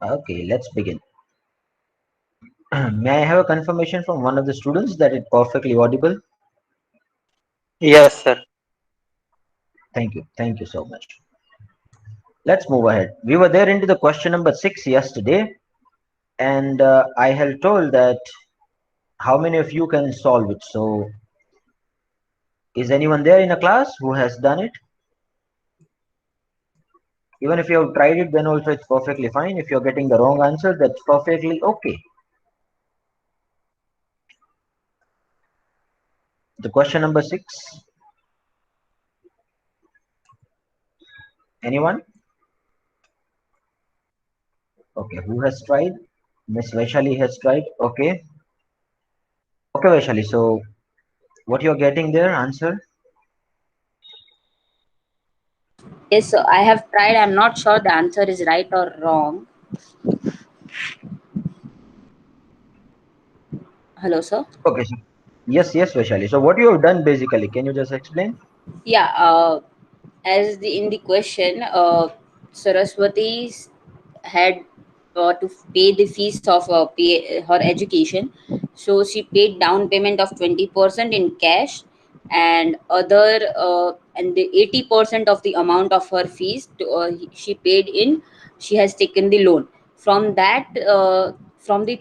Okay, let's begin. May I have a confirmation from one of the students that it's perfectly audible? Yes, sir. Thank you. Thank you so much. Let's move ahead. We were there into the question number 6 yesterday, and I had told that how many of you can solve it. So, is anyone there in a class who has done it? Even if you have tried it, then also it's perfectly fine. If you're getting the wrong answer, that's perfectly okay. The question number 6. Anyone? Okay, who has tried? Miss Vaishali has tried. Okay. Okay, Vaishali. So, what you're getting there? Answer. Yes, so I have tried. I'm not sure the answer is right or wrong. Hello, sir. Okay. So, yes, yes, Vaishali. So, what you have done basically? Can you just explain? Yeah. As the in the question, Saraswati had to pay the fees of her education, so she paid down payment of 20% in cash, and the 80% of the amount of her fees she paid in. She has taken the loan from that. From the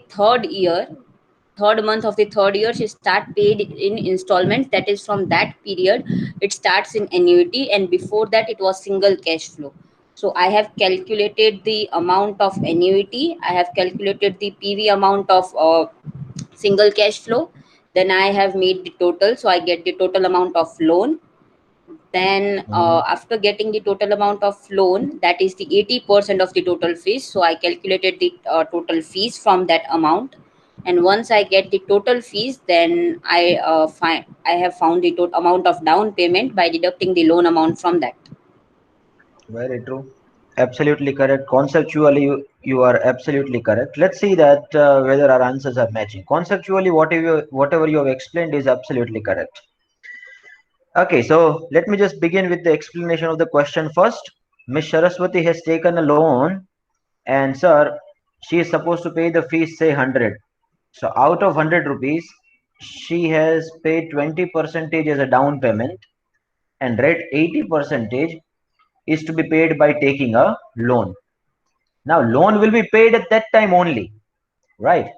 third month of the third year, she start paid in installments. That is, from that period it starts in annuity, and before that it was single cash flow. So I have calculated the amount of annuity, I have calculated the PV amount of single cash flow, then I have made the total, so I get the total amount of loan. Then Mhm. after getting the total amount of loan, that is the 80% of the total fees, so I calculated the total fees from that amount. And once I get the total fees, then I have found the total amount of down payment by deducting the loan amount from that. Very true. Absolutely correct. Conceptually, you are absolutely correct. Let's see that whether our answers are matching. Conceptually, whatever you have explained is absolutely correct. Okay, so let me just begin with the explanation of the question first. Miss Saraswati has taken a loan, and sir, she is supposed to pay the fees, say 100. So out of 100 rupees, she has paid 20 percentage as a down payment, and rest 80 percentage is to be paid by taking a loan. Now, loan will be paid at that time only, right?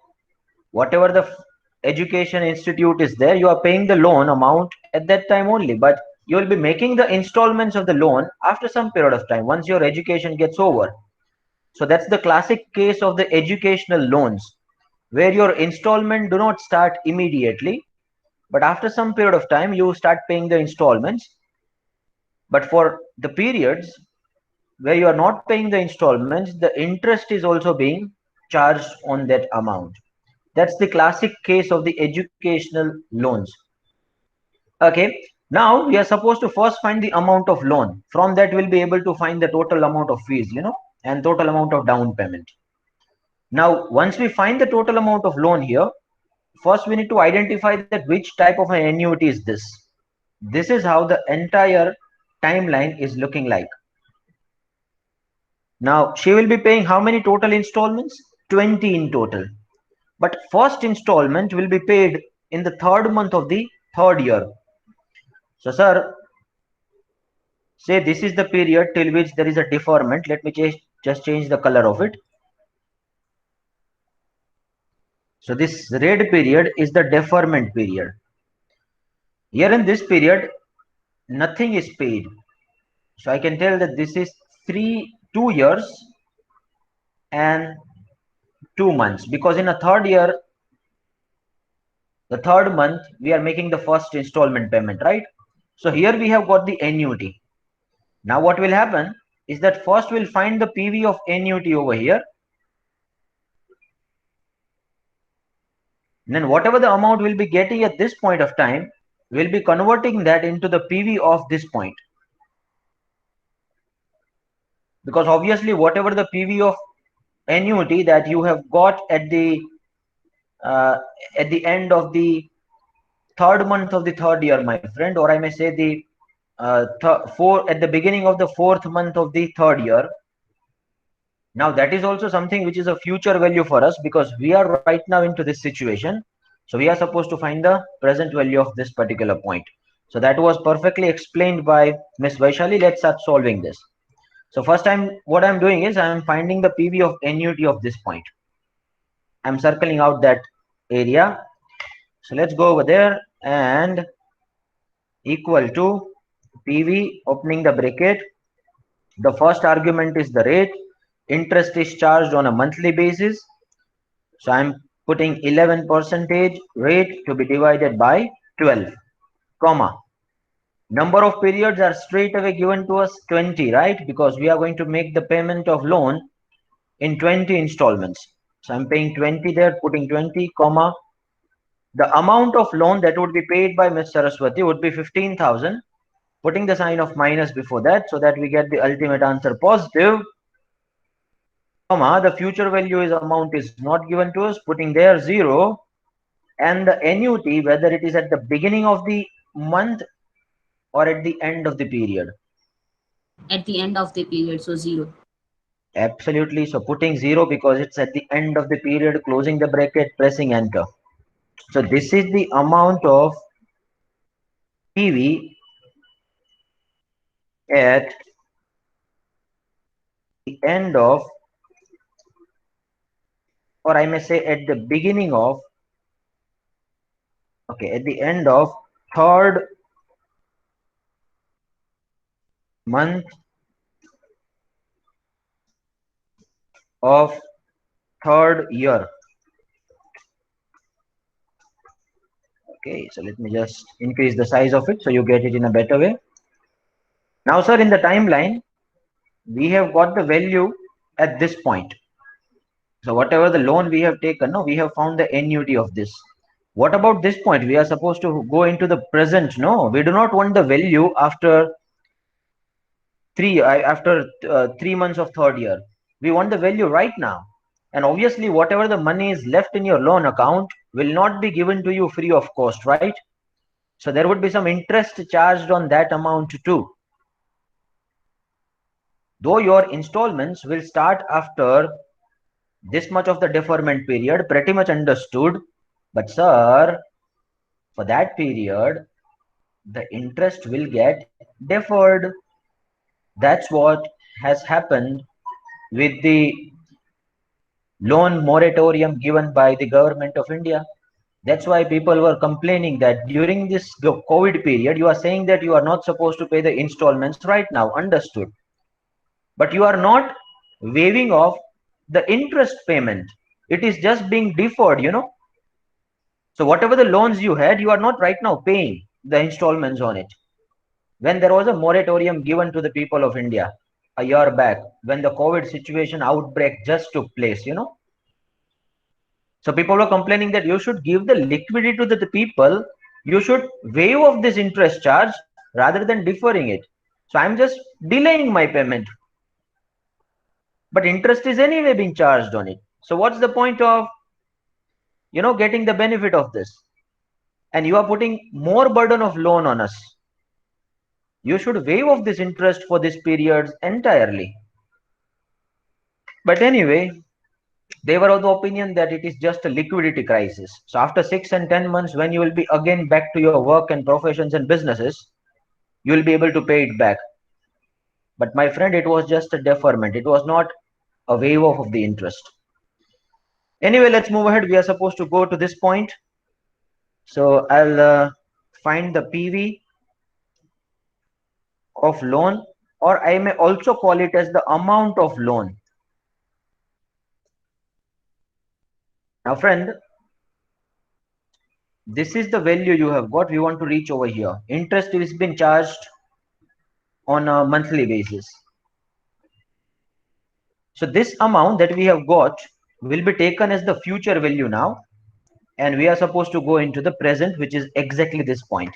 Whatever the education institute is there, you are paying the loan amount at that time only, but you will be making the installments of the loan after some period of time once your education gets over. So that's the classic case of the educational loans, where your installment do not start immediately, but after some period of time you start paying the installments. But for the periods where you are not paying the installments, the interest is also being charged on that amount. That's the classic case of the educational loans. Okay. Now we are supposed to first find the amount of loan. From that we'll be able to find the total amount of fees, and total amount of down payment. Now, once we find the total amount of loan here, first we need to identify that which type of an annuity is this. This is how the entire timeline is looking like. Now, she will be paying how many total installments? 20 in total. But first installment will be paid in the third month of the third year. So, sir, say this is the period till which there is a deferment. Let me just change the color of it. So, this red period is the deferment period. Here in this period, nothing is paid. So, I can tell that this is 2 years and 2 months, because in a third year, the third month, we are making the first installment payment, right? So here we have got the annuity. Now what will happen is that first we'll find the PV of annuity over here. And then whatever the amount we'll be getting at this point of time, we'll be converting that into the PV of this point. Because obviously whatever the PV of annuity that you have got uh, at the end of the third month of the third year, my friend, or I may say the at the beginning of the fourth month of the third year, Now that is also something which is a future value for us, because we are right now into this situation. So we are supposed to find the present value of this particular point. So that was perfectly explained by Miss Vaishali. Let's start solving this. So first time, what I'm doing is I'm finding the PV of annuity of this point. I'm circling out that area. So let's go over there and equal to PV, opening the bracket. The first argument is the rate. Interest is charged on a monthly basis. So I'm putting 11 percentage rate to be divided by 12, comma. Number of periods are straight away given to us 20, right? Because we are going to make the payment of loan in 20 installments. So I'm paying 20 there, putting 20, comma. The amount of loan that would be paid by Ms. Saraswati would be 15,000, putting the sign of minus before that so that we get the ultimate answer positive, comma. The future value is amount is not given to us, putting there 0, and the annuity, whether it is at the beginning of the month or at the end of the period. At the end of the period, so 0. Absolutely. So putting 0 because it's at the end of the period, closing the bracket, pressing enter. So this is the amount of PV at the end of, or I may say at the beginning of, okay, at the end of third month of third year. Okay, so let me just increase the size of it so you get it in a better way. Now, sir, in the timeline, we have got the value at this point. So whatever the loan we have taken, no, we have found the annuity of this. What about this point? We are supposed to go into the present. No, we do not want the value after 3 months of third year. We want the value right now. And obviously, whatever the money is left in your loan account will not be given to you free of cost, right? So there would be some interest charged on that amount too. Though your installments will start after this much of the deferment period, pretty much understood. But sir, for that period, the interest will get deferred. That's what has happened with the loan moratorium given by the government of India. That's why people were complaining that during this COVID period, you are saying that you are not supposed to pay the installments right now. Understood. But you are not waiving off the interest payment. It is just being deferred. So whatever the loans you had, you are not right now paying the installments on it. When there was a moratorium given to the people of India a year back, when the COVID situation outbreak just took place. So people were complaining that you should give the liquidity to the people, you should waive off this interest charge rather than deferring it. So I'm just delaying my payment. But interest is anyway being charged on it. So what's the point of getting the benefit of this? And you are putting more burden of loan on us. You should waive off this interest for this period entirely. But anyway, they were of the opinion that it is just a liquidity crisis. So after 6 and 10 months, when you will be again back to your work and professions and businesses, you will be able to pay it back. But my friend, it was just a deferment. It was not a waive off of the interest. Anyway, let's move ahead. We are supposed to go to this point. So I'll find the PV of loan, or I may also call it as the amount of loan. Now, friend, this is the value you have got. We want to reach over here. Interest is being charged on a monthly basis. So this amount that we have got will be taken as the future value now. And we are supposed to go into the present, which is exactly this point.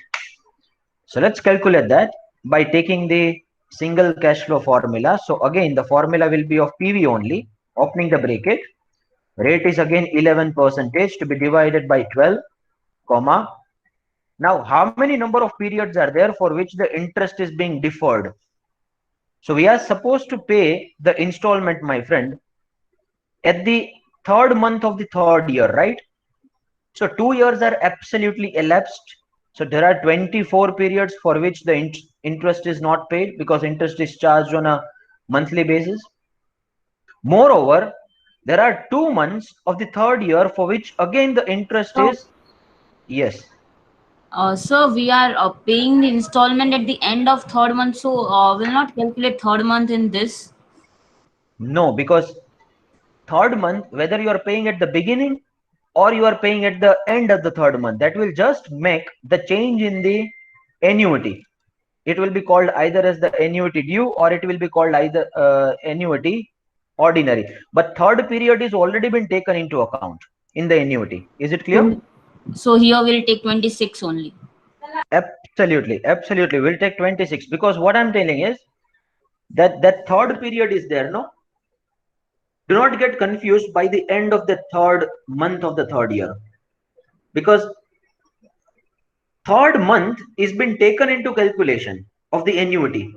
So let's calculate that by taking the single cash flow formula. So again, the formula will be of PV only, opening the bracket. Rate is again 11% to be divided by 12, comma. Now, how many number of periods are there for which the interest is being deferred? So we are supposed to pay the installment, my friend, at the third month of the third year, right? So 2 years are absolutely elapsed. So there are 24 periods for which the interest is not paid because interest is charged on a monthly basis. Moreover, there are 2 months of the third year for which again the interest So, is, yes. so we are paying the installment at the end of third month. So we'll not calculate third month in this. No, because third month, whether you are paying at the beginning or you are paying at the end of the third month, that will just make the change in the annuity. It will be called either as the annuity due or it will be called either annuity ordinary. But third period is already been taken into account in the annuity. Is it clear? So, so here we'll take 26 only. Absolutely, absolutely. We'll take 26 because what I'm telling is that third period is there, no? Do not get confused by the end of the third month of the third year because third month is been taken into calculation of the annuity.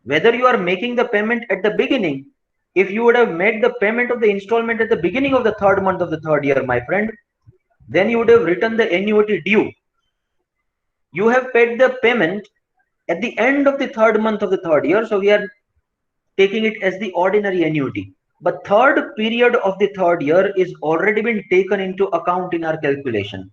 Whether you are making the payment at the beginning, if you would have made the payment of the installment at the beginning of the third month of the third year, my friend, then you would have written the annuity due. You have paid the payment at the end of the third month of the third year, so we are taking it as the ordinary annuity. But third period of the third year is already been taken into account in our calculation.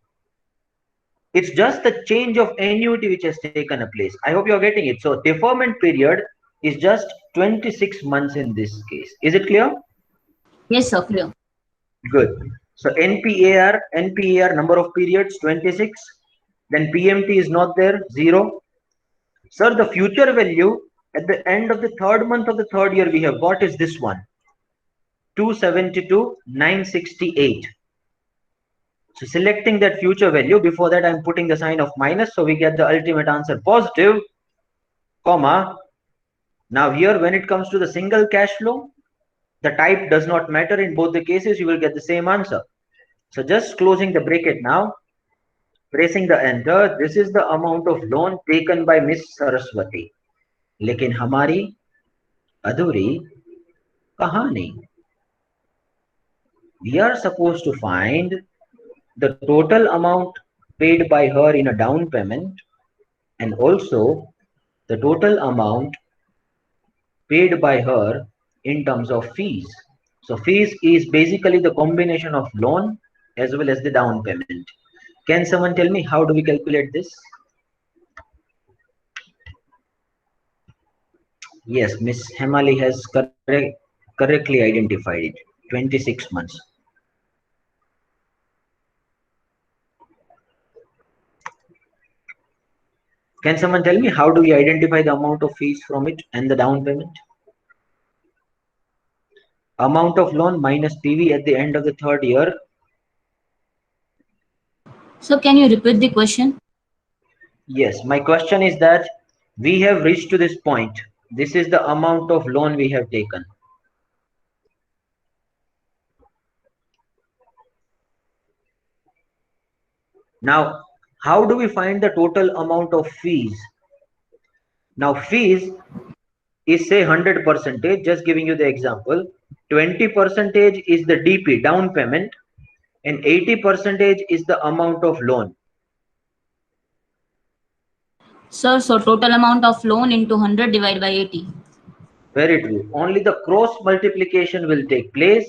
It's just the change of annuity which has taken a place. I hope you're getting it. So deferment period is just 26 months in this case. Is it clear? Yes, sir, clear. Good. So NPAR number of periods 26. Then PMT is not there, 0. Sir, the future value at the end of the third month of the third year we have got is this one, 272,968. So selecting that future value, before that I'm putting the sign of minus, so we get the ultimate answer positive, comma. Now here when it comes to the single cash flow, the type does not matter. In both the cases you will get the same answer. So just closing the bracket now, pressing the enter. This is the amount of loan taken by Miss Saraswati. लेकिन हमारी अधूरी कहानी. We are supposed to find the total amount paid by her in a down payment and also the total amount paid by her in terms of fees. So fees is basically the combination of loan as well as the down payment. Can someone tell me how do we calculate this? Yes, Miss Hemali has correctly identified it. 26 months. Can someone tell me how do we identify the amount of fees from it and the down payment? Amount of loan minus PV at the end of the third year. So can you repeat the question? Yes, my question is that we have reached to this point. This is the amount of loan we have taken. Now, how do we find the total amount of fees? Now, fees is say 100%, just giving you the example. 20% is the DP, down payment, and 80% is the amount of loan. Sir, so total amount of loan into 100 divided by 80. Very true. Only the cross multiplication will take place.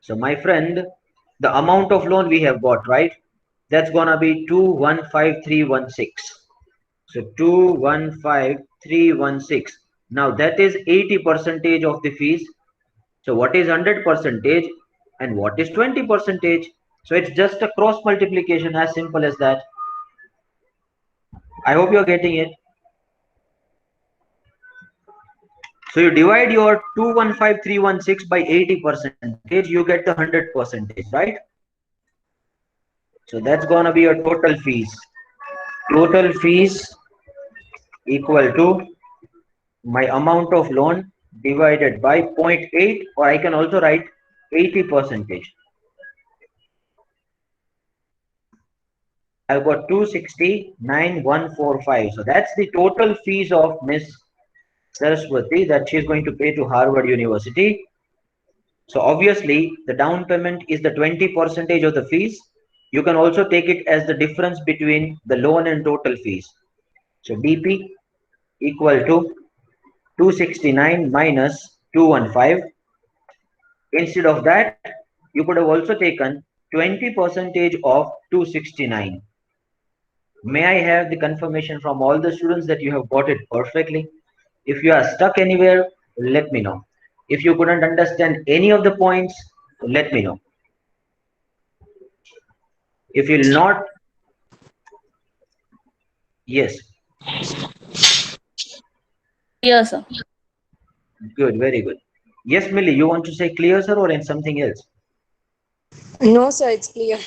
So my friend, the amount of loan we have got, right? That's gonna be 215,316. So 215,316. Now that is 80% of the fees. So what is 100% and what is 20%? So it's just a cross multiplication, as simple as that. I hope you're getting it. So you divide your 215,316 by 80%, you get the 100%, right? So that's gonna be your total fees. Total fees equal to my amount of loan divided by 0.8, or I can also write 80%. I've got 269,145. So that's the total fees of Miss Saraswati that she's going to pay to Harvard University. So obviously the down payment is the 20% of the fees. You can also take it as the difference between the loan and total fees. So DP equal to 269 minus 215. Instead of that, you could have also taken 20% of 269. May I have the confirmation from all the students that you have got it perfectly? If you are stuck anywhere, let me know. If you couldn't understand any of the points, let me know. If you'll not, yes, Clear, sir. good, very good. Yes, Millie, you want to say clear, sir, or in something else? No, sir, it's clear.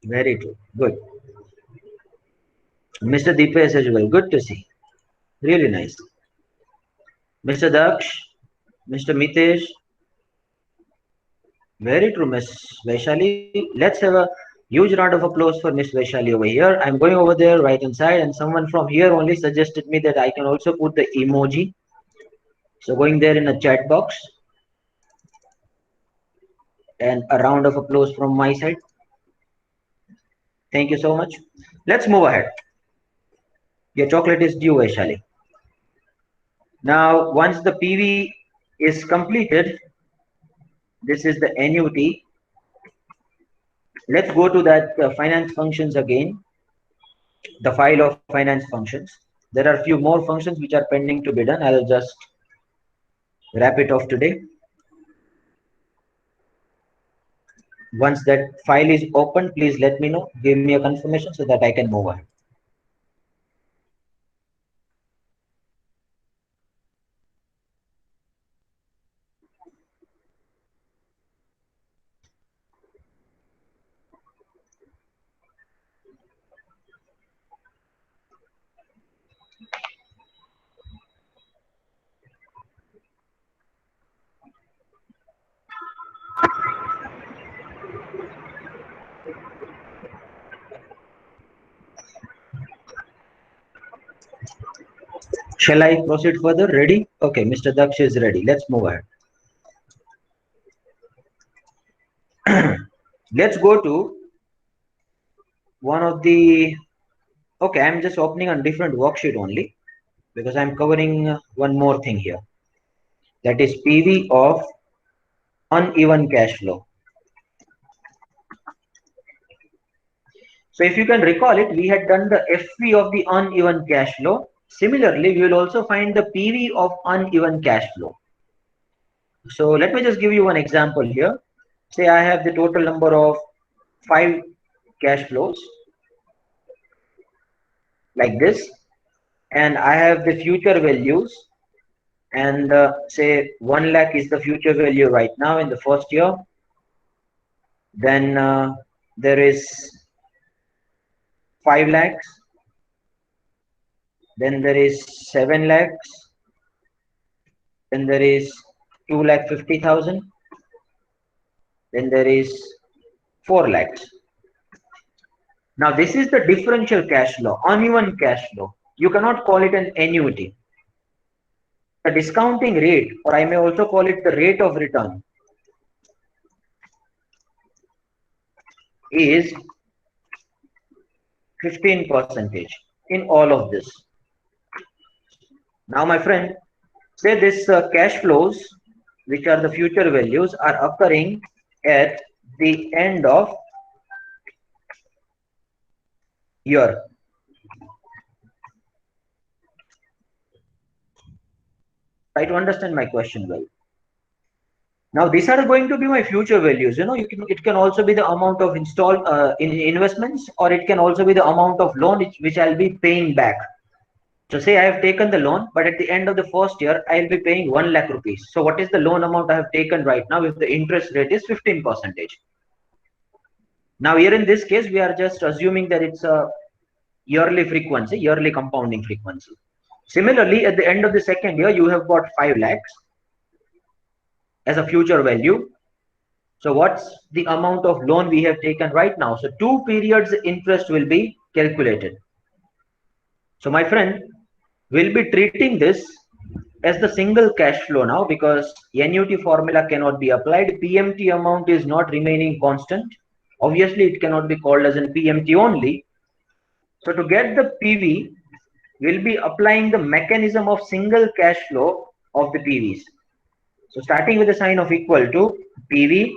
Very true. Good. Mr. Deepesh as well. Good to see. Really nice. Mr. Daksh, Mr. Mitesh. Very true, Miss Vaishali. Let's have a huge round of applause for Miss Vaishali over here. I'm going over there right inside, and someone from here only suggested me that I can also put the emoji. So going there in the chat box. And a round of applause from my side. Thank you so much. Let's move ahead. Your chocolate is due, Vaishali. Now, once the PV is completed, this is the annuity. Let's go to that finance functions again, the file of finance functions. There are a few more functions which are pending to be done. I'll just wrap it off today. Once that file is open, please let me know. Give me a confirmation so that I can move ahead. Shall I proceed further? Ready? Okay, Mr. Daksh is ready. Let's move ahead. Let's go to one of the, okay, I'm just opening a different worksheet only because I'm covering one more thing here. That is PV of uneven cash flow. So if you can recall it, we had done the FV of the uneven cash flow. Similarly, we will also find the PV of uneven cash flow. So let me just give you one example here. Say I have the total number of 5 cash flows like this, and I have the future values, and say 1 lakh is the future value right now in the first year. Then there is 5 lakhs, then there is 7 lakhs, then there is 2,50,000, then there is 4 lakhs. Now this is the differential cash flow, uneven cash flow. You cannot call it an annuity. The discounting rate, or I may also call it the rate of return, is 15% in all of this. Now my friend, say this cash flows, which are the future values, are occurring at the end of year. Try to understand my question well. Now these are going to be my future values. It can also be the amount of in investments, or it can also be the amount of loan which I'll be paying back. So say I have taken the loan, but at the end of the first year, I'll be paying 1 lakh rupees. So what is the loan amount I have taken right now if the interest rate is 15%? Now here in this case, we are just assuming that it's a yearly frequency, yearly compounding frequency. Similarly, at the end of the second year, you have got 5 lakhs as a future value. So what's the amount of loan we have taken right now? So 2 periods interest will be calculated. So my friend, we'll be treating this as the single cash flow now, because NUT formula cannot be applied. PMT amount is not remaining constant. Obviously, it cannot be called as an PMT only. So to get the PV, we'll be applying the mechanism of single cash flow of the PVs. So starting with the sign of equal to PV,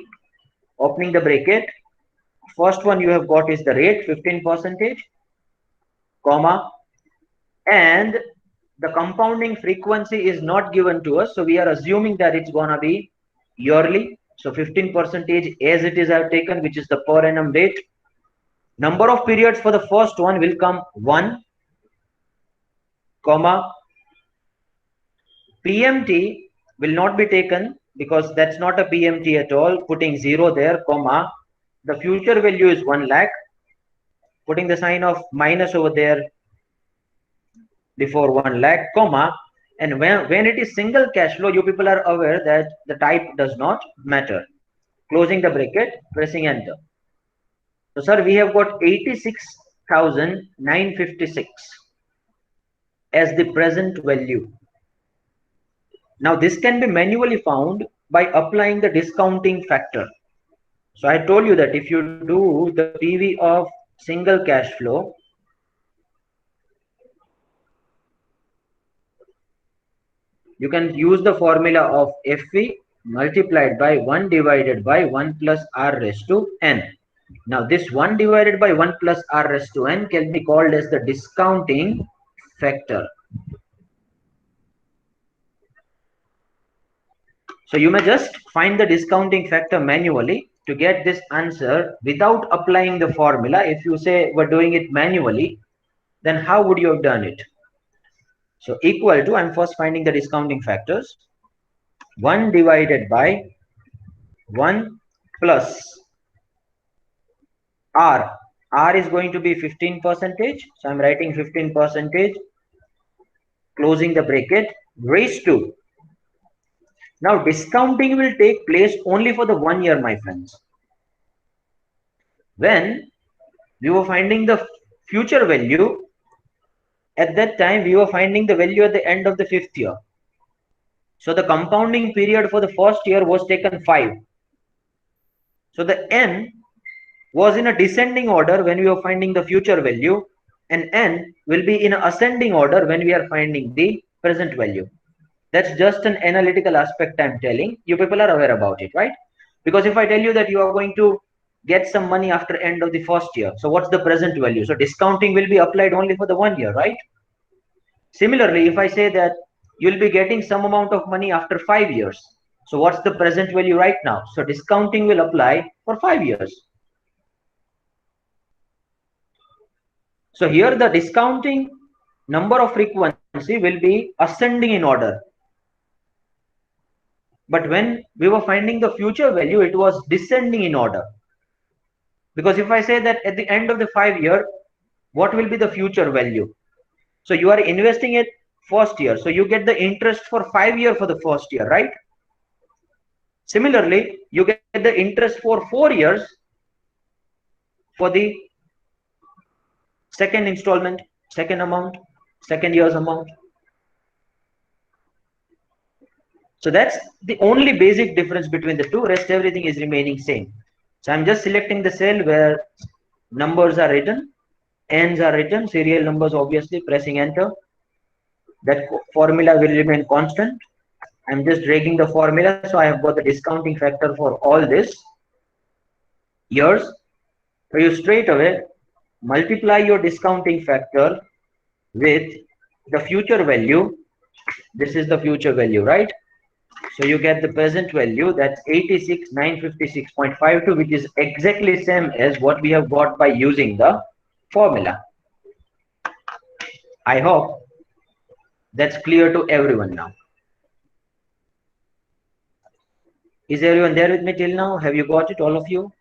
opening the bracket. First one you have got is the rate 15%, comma, and the compounding frequency is not given to us, so we are assuming that it's gonna be yearly. So 15% as it is I have taken, which is the per annum rate. Number of periods for the first one will come 1, comma, PMT will not be taken because that's not a PMT at all, putting 0 there, comma, the future value is 1 lakh, putting the sign of minus over there before 1 lakh, comma, and when it is single cash flow, you people are aware that the type does not matter. Closing the bracket, pressing enter. So sir, we have got 86,956 as the present value. Now this can be manually found by applying the discounting factor. So I told you that if you do the PV of single cash flow, you can use the formula of FV multiplied by 1 divided by 1 plus R raised to N. Now this 1 divided by 1 plus R raised to N can be called as the discounting factor. So you may just find the discounting factor manually to get this answer without applying the formula. If you say we're doing it manually, then how would you have done it? So equal to, I'm first finding the discounting factors. 1 divided by 1 plus R. R is going to be 15%. So I'm writing 15%, closing the bracket, raised to. Now discounting will take place only for the 1 year, my friends. When we were finding the future value, at that time we were finding the value at the end of the 5th year. So the compounding period for the first year was taken 5. So the N was in a descending order when we were finding the future value, and N will be in ascending order when we are finding the present value. That's just an analytical aspect I'm telling. You people are aware about it, right? Because if I tell you that you are going to get some money after end of the first year, so what's the present value? So discounting will be applied only for the 1 year, right? Similarly, if I say that you'll be getting some amount of money after 5 years, so what's the present value right now? So discounting will apply for 5 years. So here the discounting number of frequency will be ascending in order. But when we were finding the future value, it was descending in order. Because if I say that at the end of the 5 year, what will be the future value? So you are investing it first year. So you get the interest for 5 years for the first year, right? Similarly, you get the interest for 4 years for the second installment, second amount, second year's amount. So that's the only basic difference between the two. Rest everything is remaining same. So I'm just selecting the cell where numbers are written, ends are written, serial numbers obviously, pressing enter. That formula will remain constant. I'm just dragging the formula, so I have got the discounting factor for all this years. So you straight away multiply your discounting factor with the future value. This is the future value, right? So you get the present value, that's 86,956.52, which is exactly same as what we have got by using the formula. I hope that's clear to everyone now. Is everyone there with me till now? Have you got it, all of you?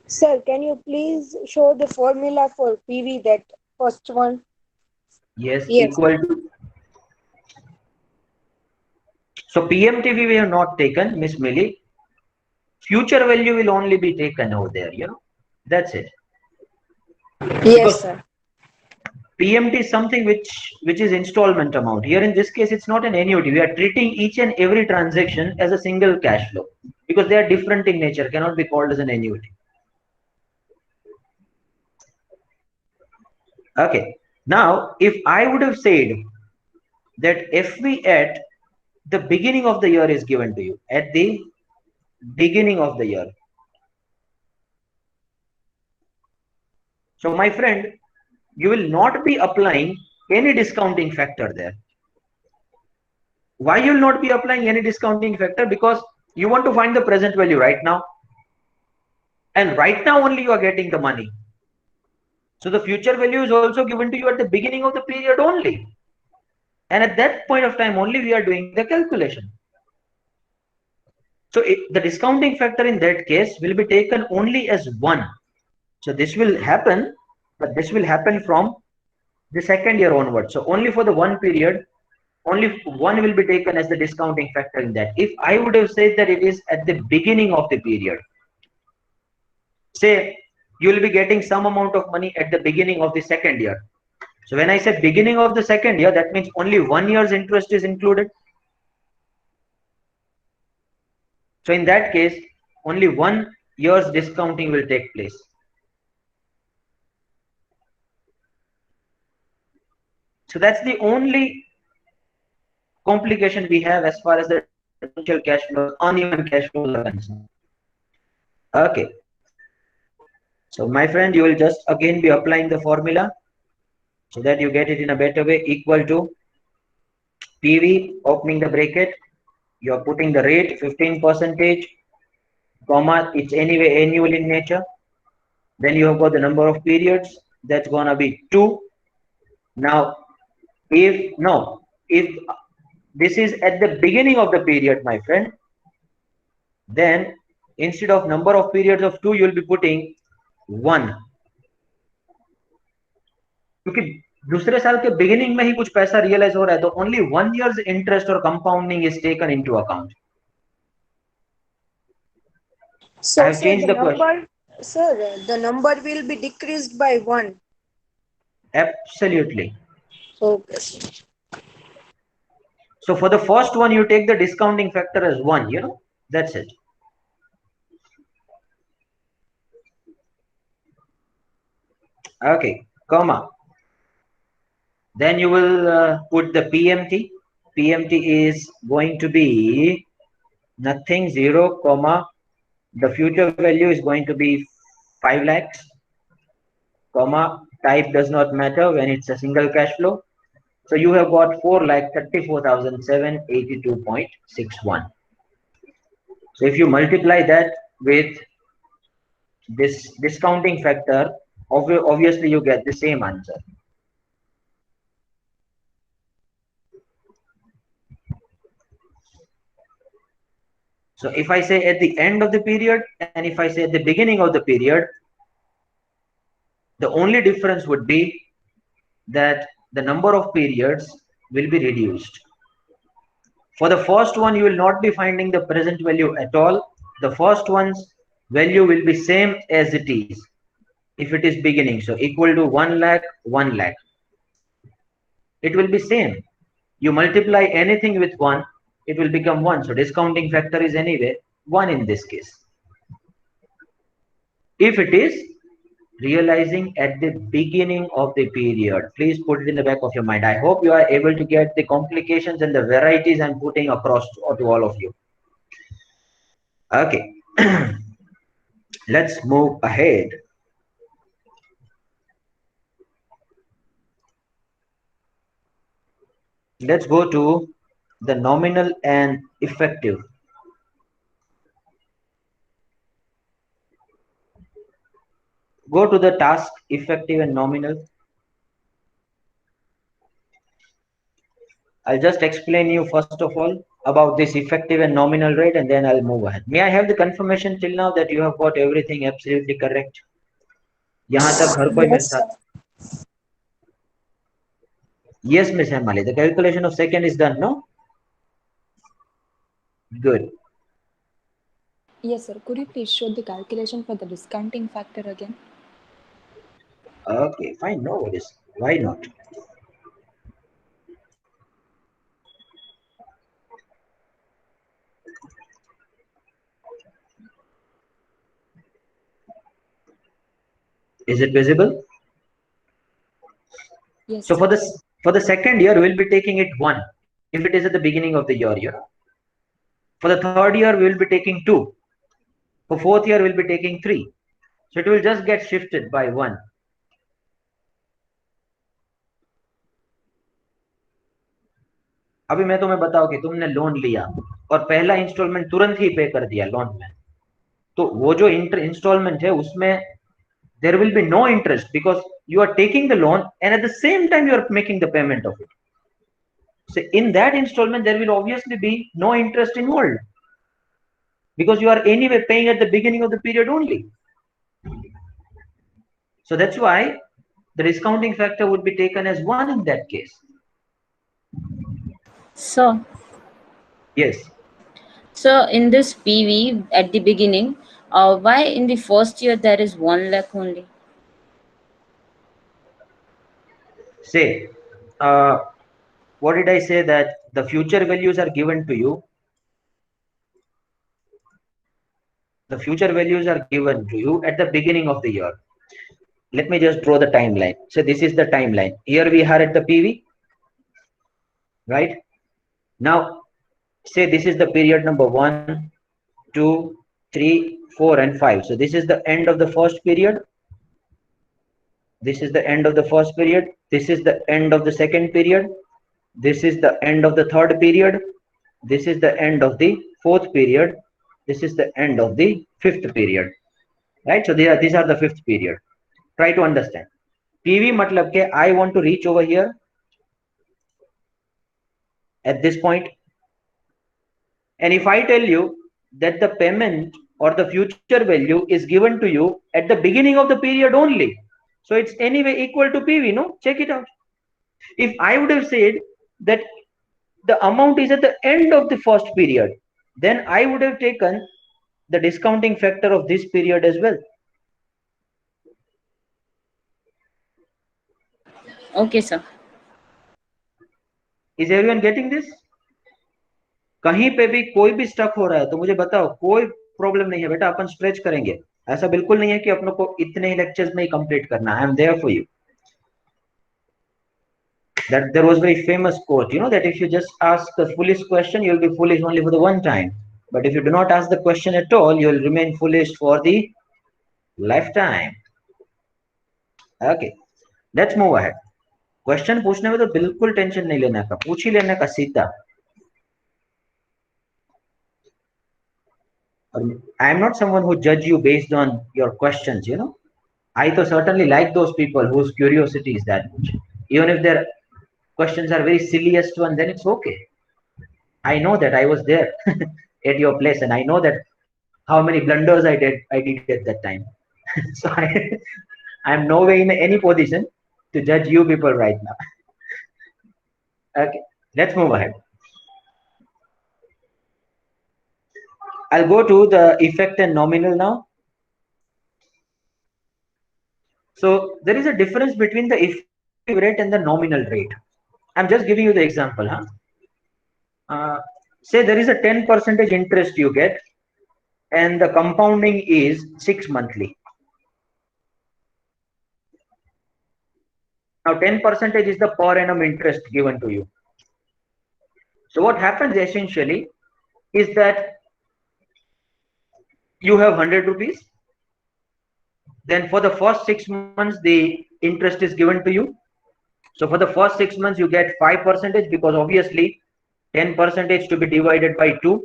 Sir, can you please show the formula for PV, that first one? Yes, Yes. equal to. So PMTV we have not taken, Miss Millie. Future value will only be taken over there, you know. That's it. Yes, Because sir. PMT is something which is installment amount. Here in this case, it's not an annuity. We are treating each and every transaction as a single cash flow because they are different in nature, cannot be called as an annuity. Okay. Now, if I would have said that FV at the beginning of the year is given to you, at the beginning of the year. So my friend, you will not be applying any discounting factor there. Why you will not be applying any discounting factor? Because you want to find the present value right now. And right now only you are getting the money. So the future value is also given to you at the beginning of the period only. And at that point of time only we are doing the calculation. So the discounting factor in that case will be taken only as 1. So this will happen, but this will happen from the second year onward. So only for the one period, only 1 will be taken as the discounting factor in that. If I would have said that it is at the beginning of the period, say you will be getting some amount of money at the beginning of the second year. So when I say beginning of the second year, that means only 1 year's interest is included. So in that case, only 1 year's discounting will take place. So that's the only complication we have as far as the potential cash flows, uneven cash flows are concerned. Okay. So my friend, you will just again be applying the formula so that you get it in a better way, equal to PV, opening the bracket, you are putting the rate 15%, comma, it's anyway annual in nature. Then you have got the number of periods, that's gonna be 2. Now, if this is at the beginning of the period, my friend, then instead of number of periods of 2, you will be putting 1. क्योंकि दूसरे साल के beginning में ही कुछ पैसा realize हो रहा है, तो only 1 year's interest or compounding is taken into account. So, I have changed the question. Sir, the number will be decreased by 1. Absolutely. Okay. So for the first one, you take the discounting factor as 1, that's it. Okay, comma. Then you will put the PMT. PMT is going to be nothing, 0, comma. The future value is going to be 5 lakhs, comma. Type does not matter when it's a single cash flow. So you have got 4,34,782.61. So if you multiply that with this discounting factor, obviously you get the same answer. So if I say at the end of the period and if I say at the beginning of the period, the only difference would be that the number of periods will be reduced. For the first one, you will not be finding the present value at all. The first one's value will be same as it is if it is beginning. So equal to 1 lakh, 1 lakh. It will be same. You multiply anything with 1, it will become 1. So discounting factor is anyway 1 in this case. If it is realizing at the beginning of the period, please put it in the back of your mind. I hope you are able to get the complications and the varieties I'm putting across to all of you. Okay. Let's move ahead. Let's go to the nominal and effective. Go to the task effective and nominal. I'll just explain you first of all about this effective and nominal rate and then I'll move ahead. May I have the confirmation till now that you have got everything absolutely correct? यहाँ तक हर कोई मेरे साथ? Yes, Miss Hemali, the calculation of second is done, no? Good. Yes, sir. Could you please show the calculation for the discounting factor again? Okay, fine, no worries. Why not? Is it visible? Yes, So sir. for the second year, we'll be taking it 1 if it is at the beginning of the year. For the third year, we will be taking 2. For fourth year, we'll be taking 3. So it will just get shifted by 1. अभी मैं तुम्हें बताऊं कि तुमने loan लिया और पहला instalment तुरंत ही पे कर दिया लोन में, तो वो जो इंस्टॉलमेंट है उसमें there will be no interest because you are taking the loan and at the same time you are making the payment of it. So in that installment there will obviously be no interest involved because you are anyway paying at the beginning of the period only. So that's why the discounting factor would be taken as 1 in that case. So, Yes. so in this PV at the beginning, why in the first year there is 1 lakh only? Say, what did I say, that the future values are given to you? The future values are given to you at the beginning of the year. Let me just draw the timeline. So this is the timeline. Here we are at the PV, right? Now, say this is the period number 1, 2, 3, 4, and 5. So this is the end of the first period. This is the end of the first period. This is the end of the second period. This is the end of the third period. This is the end of the fourth period. This is the end of the fifth period. Right? So these are the fifth period. Try to understand. PV matlab ke I want to reach over here at this point. And if I tell you that the payment or the future value is given to you at the beginning of the period only, so it's anyway equal to PV, no? Check it out. If I would have said that the amount is at the end of the first period, then I would have taken the discounting factor of this period as well. Okay, sir. Is everyone getting this? कहीं पे भी कोई भी stuck हो रहा है तो मुझे बताओ, कोई प्रॉब्लम नहीं है बेटा, अपन स्ट्रेच करेंगे. ऐसा बिल्कुल नहीं है कि अपनों को इतने ही लेक्चर्स में ही कंप्लीट करना. I am there for you. That there was very famous quote, that if you just ask a foolish question, you'll be foolish only for the one time. But if you do not ask the question at all, you'll remain foolish for the lifetime. Okay, let's move ahead. Question पूछने में तो बिल्कुल tension नहीं लेने का, पूछ ही लेने का सीधा. I am not someone who judge you based on your questions. I to certainly like those people whose curiosity is that much. Even if their questions are very silliest one, then it's okay. I know that I was there at your place, and I know that how many blunders I did at that time. So I'm no way in any position to judge you people right now. Okay, let's move ahead. I'll go to the effect and nominal now. So there is a difference between the effective rate and the nominal rate. I'm just giving you the example. Say there is a 10% interest you get, and the compounding is 6 monthly. Now 10% is the per annum interest given to you. So what happens essentially is that you have 100 rupees. Then for the first 6 months, the interest is given to you. So for the first 6 months, you get 5% because obviously 10% to be divided by 2.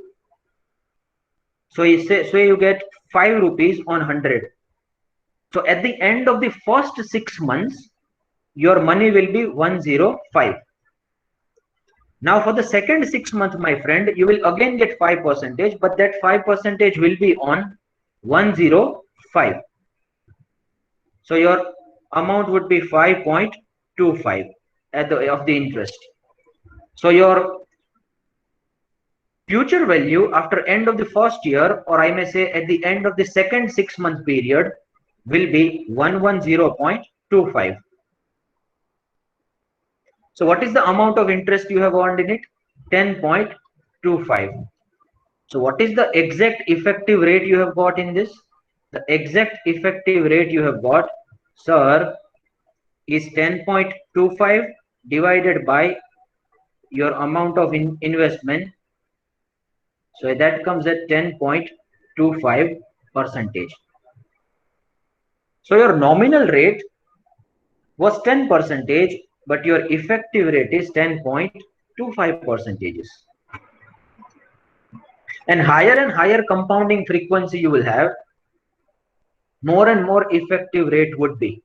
So you get 5 rupees on 100. So at the end of the first 6 months, your money will be 105. Now for the second 6 month, my friend, you will again get 5%, but that 5% will be on 105. So your amount would be 5.25 of the interest. So your future value after end of the first year, or I may say at the end of the second 6 month period, will be 110.25. So what is the amount of interest you have earned in it? 10.25. So what is the exact effective rate you have got in this? The exact effective rate you have got, sir, is 10.25 divided by your amount of investment. So that comes at 10.25%. So your nominal rate was 10%, but your effective rate is 10.25%. And higher compounding frequency you will have, more and more effective rate would be.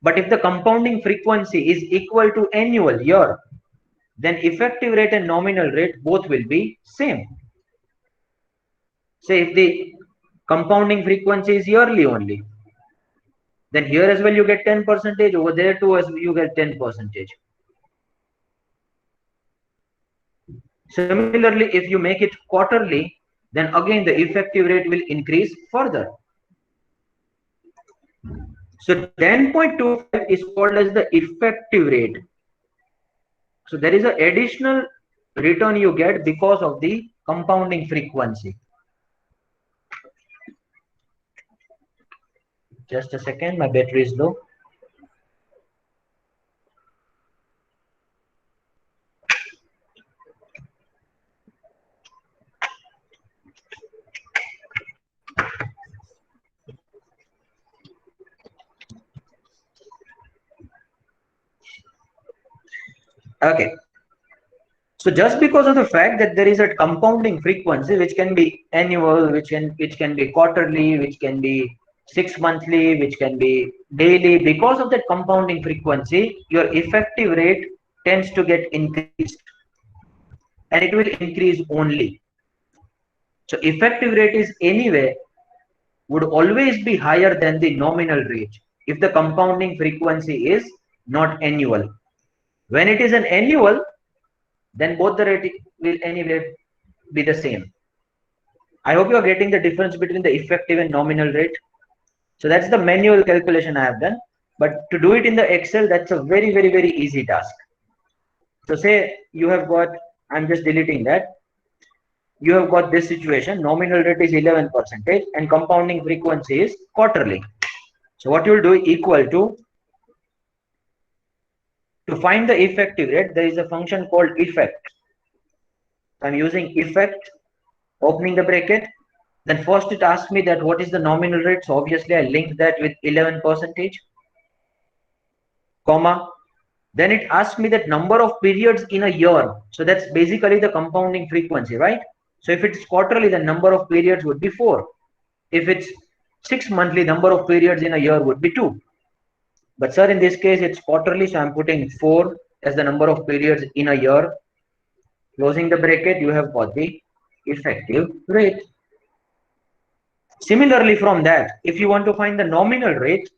But if the compounding frequency is equal to annual year, then effective rate and nominal rate both will be same. Say if the compounding frequency is yearly only, then here as well you get 10%, over there too as you get 10%. Similarly, if you make it quarterly, then again the effective rate will increase further. So 10.25 is called as the effective rate. So there is an additional return you get because of the compounding frequency. Just a second, my battery is low. Okay. So just because of the fact that there is a compounding frequency, which can be annual, which can be quarterly, which can be 6 monthly, which can be daily, because of that compounding frequency, your effective rate tends to get increased, and it will increase only. So effective rate is anyway would always be higher than the nominal rate if the compounding frequency is not annual. When it is an annual, then both the rate will anyway be the same. I hope you are getting the difference between the effective and nominal rate. So that's the manual calculation I have done. But to do it in the Excel, that's a very, very, very easy task. So say you have got, I'm just deleting that. You have got this situation, nominal rate is 11% and compounding frequency is quarterly. So what you will do equal to find the effective rate, there is a function called effect. I'm using effect, opening the bracket. Then first it asks me that what is the nominal rate. So obviously I link that with 11%, comma. Then it asks me that number of periods in a year. So that's basically the compounding frequency, right? So if it's quarterly, the number of periods would be 4. If it's 6 monthly, number of periods in a year would be 2. But sir, in this case, it's quarterly, so I'm putting 4 as the number of periods in a year. Closing the bracket, you have got the effective rate. Similarly, from that, if you want to find the nominal rate,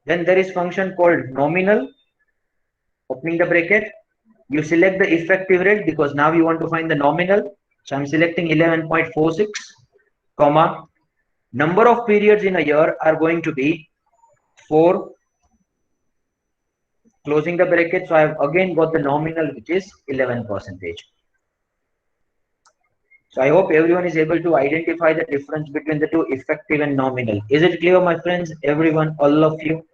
then there is function called nominal. Opening the bracket, you select the effective rate because now you want to find the nominal. So I'm selecting 11.46, comma. Number of periods in a year are going to be 4. Closing the bracket, so I have again got the nominal, which is 11%. So I hope everyone is able to identify the difference between the two, effective and nominal. Is it clear, my friends? Everyone, all of you?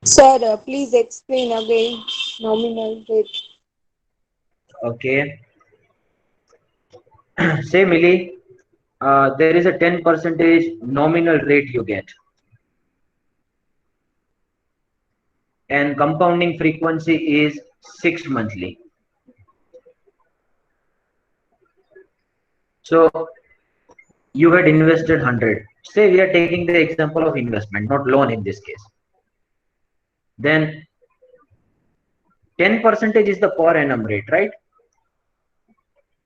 Sir, please explain again nominal rate. Okay. Say, Millie, there is a 10% nominal rate you get. And compounding frequency is 6 monthly. So you had invested 100. Say we are taking the example of investment, not loan in this case. Then 10% is the per annum rate, right?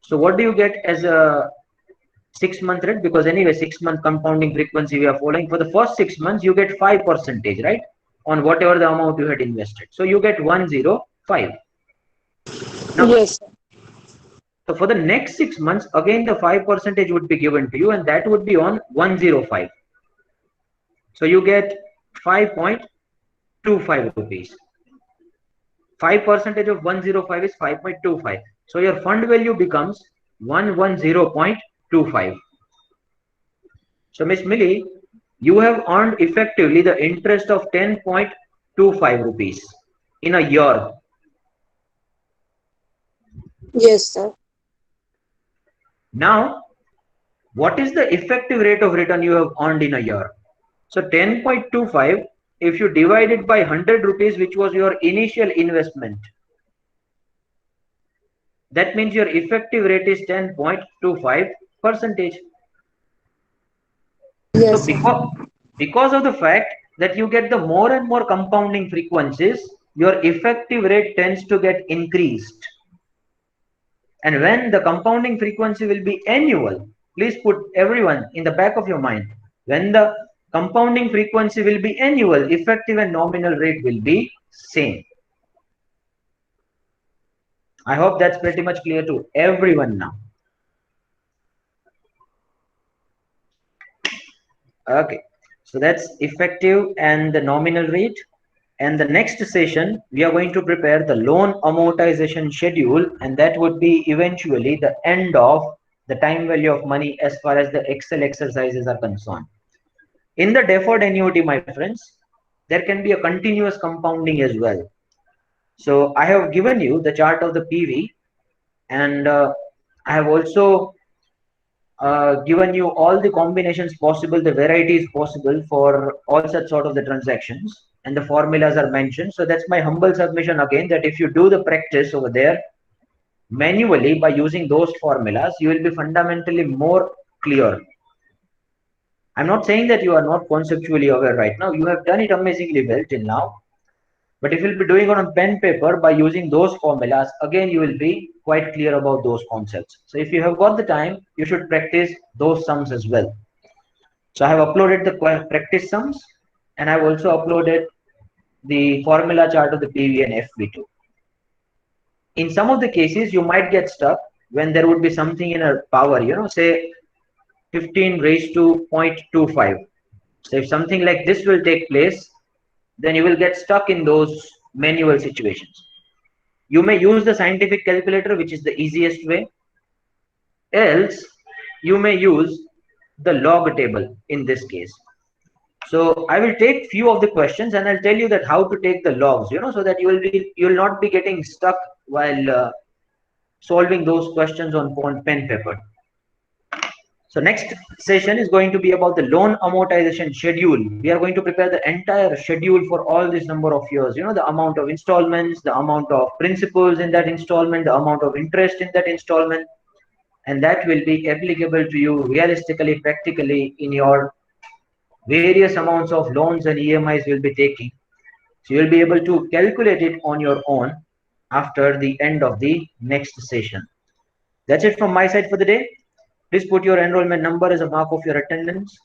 So what do you get as a 6-month rate? Because anyway, 6-month compounding frequency we are following. For the first 6 months, you get 5%, right? On whatever the amount you had invested. So you get 105. Now, Yes, sir. so for the next 6 months, again the 5% would be given to you, and that would be on 105. So you get 5.25 rupees. 5% of 105 is 5.25. So your fund value becomes 110.25. So Miss Millie, you have earned effectively the interest of 10.25 rupees in a year. Yes, sir. Now, what is the effective rate of return you have earned in a year? So 10.25, if you divide it by 100 rupees, which was your initial investment, that means your effective rate is 10.25%. So Yes, sir. because of the fact that you get the more and more compounding frequencies, your effective rate tends to get increased. And when the compounding frequency will be annual, please put everyone in the back of your mind, when the compounding frequency will be annual, effective and nominal rate will be same. I hope that's pretty much clear to everyone now. Okay, so that's effective and the nominal rate. And the next session, we are going to prepare the loan amortization schedule, and that would be eventually the end of the time value of money as far as the Excel exercises are concerned. In the deferred annuity, my friends, there can be a continuous compounding as well. So I have given you the chart of the PV, and I have also given you all the combinations possible, the varieties possible for all such sort of the transactions, and the formulas are mentioned. So that's my humble submission again, that if you do the practice over there manually by using those formulas, you will be fundamentally more clear. I'm not saying that you are not conceptually aware right now. You have done it amazingly well till now. But if you'll be doing it on pen paper by using those formulas, again, you will be quite clear about those concepts. So if you have got the time, you should practice those sums as well. So I have uploaded the practice sums, and I've also uploaded the formula chart of the PV and FV2. In some of the cases, you might get stuck when there would be something in a power, say 15 raised to 0.25. So if something like this will take place, then you will get stuck in those manual situations. You may use the scientific calculator, which is the easiest way. Else, you may use the log table in this case. So I will take few of the questions and I'll tell you that how to take the logs, so that you will not be getting stuck while solving those questions on pen paper. So next session is going to be about the loan amortization schedule. We are going to prepare the entire schedule for all this number of years, the amount of installments, the amount of principals in that installment, the amount of interest in that installment, and that will be applicable to you realistically, practically in your various amounts of loans and EMIs you'll be taking. So you'll be able to calculate it on your own after the end of the next session. That's it from my side for the day. Please put your enrollment number as a mark of your attendance.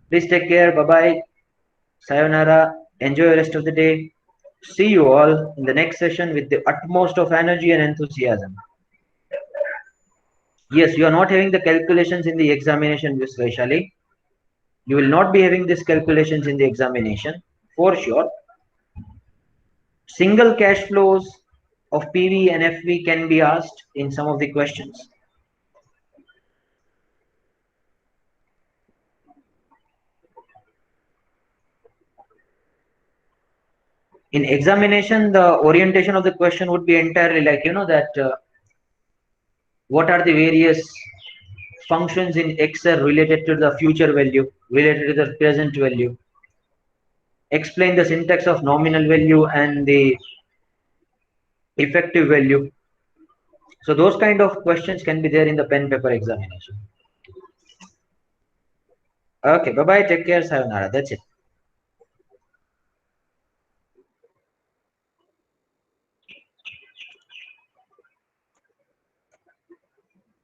Please take care. Bye-bye. Sayonara. Enjoy the rest of the day. See you all in the next session with the utmost of energy and enthusiasm. Yes, you are not having the calculations in the examination, Ms. Vaishali. You will not be having these calculations in the examination, for sure. Single cash flows of PV and FV can be asked in some of the questions. In examination, the orientation of the question would be entirely like, what are the various functions in Excel related to the future value, related to the present value. Explain the syntax of nominal value and the effective value. So those kind of questions can be there in the pen paper examination. Okay, bye-bye. Take care. Sayonara. That's it.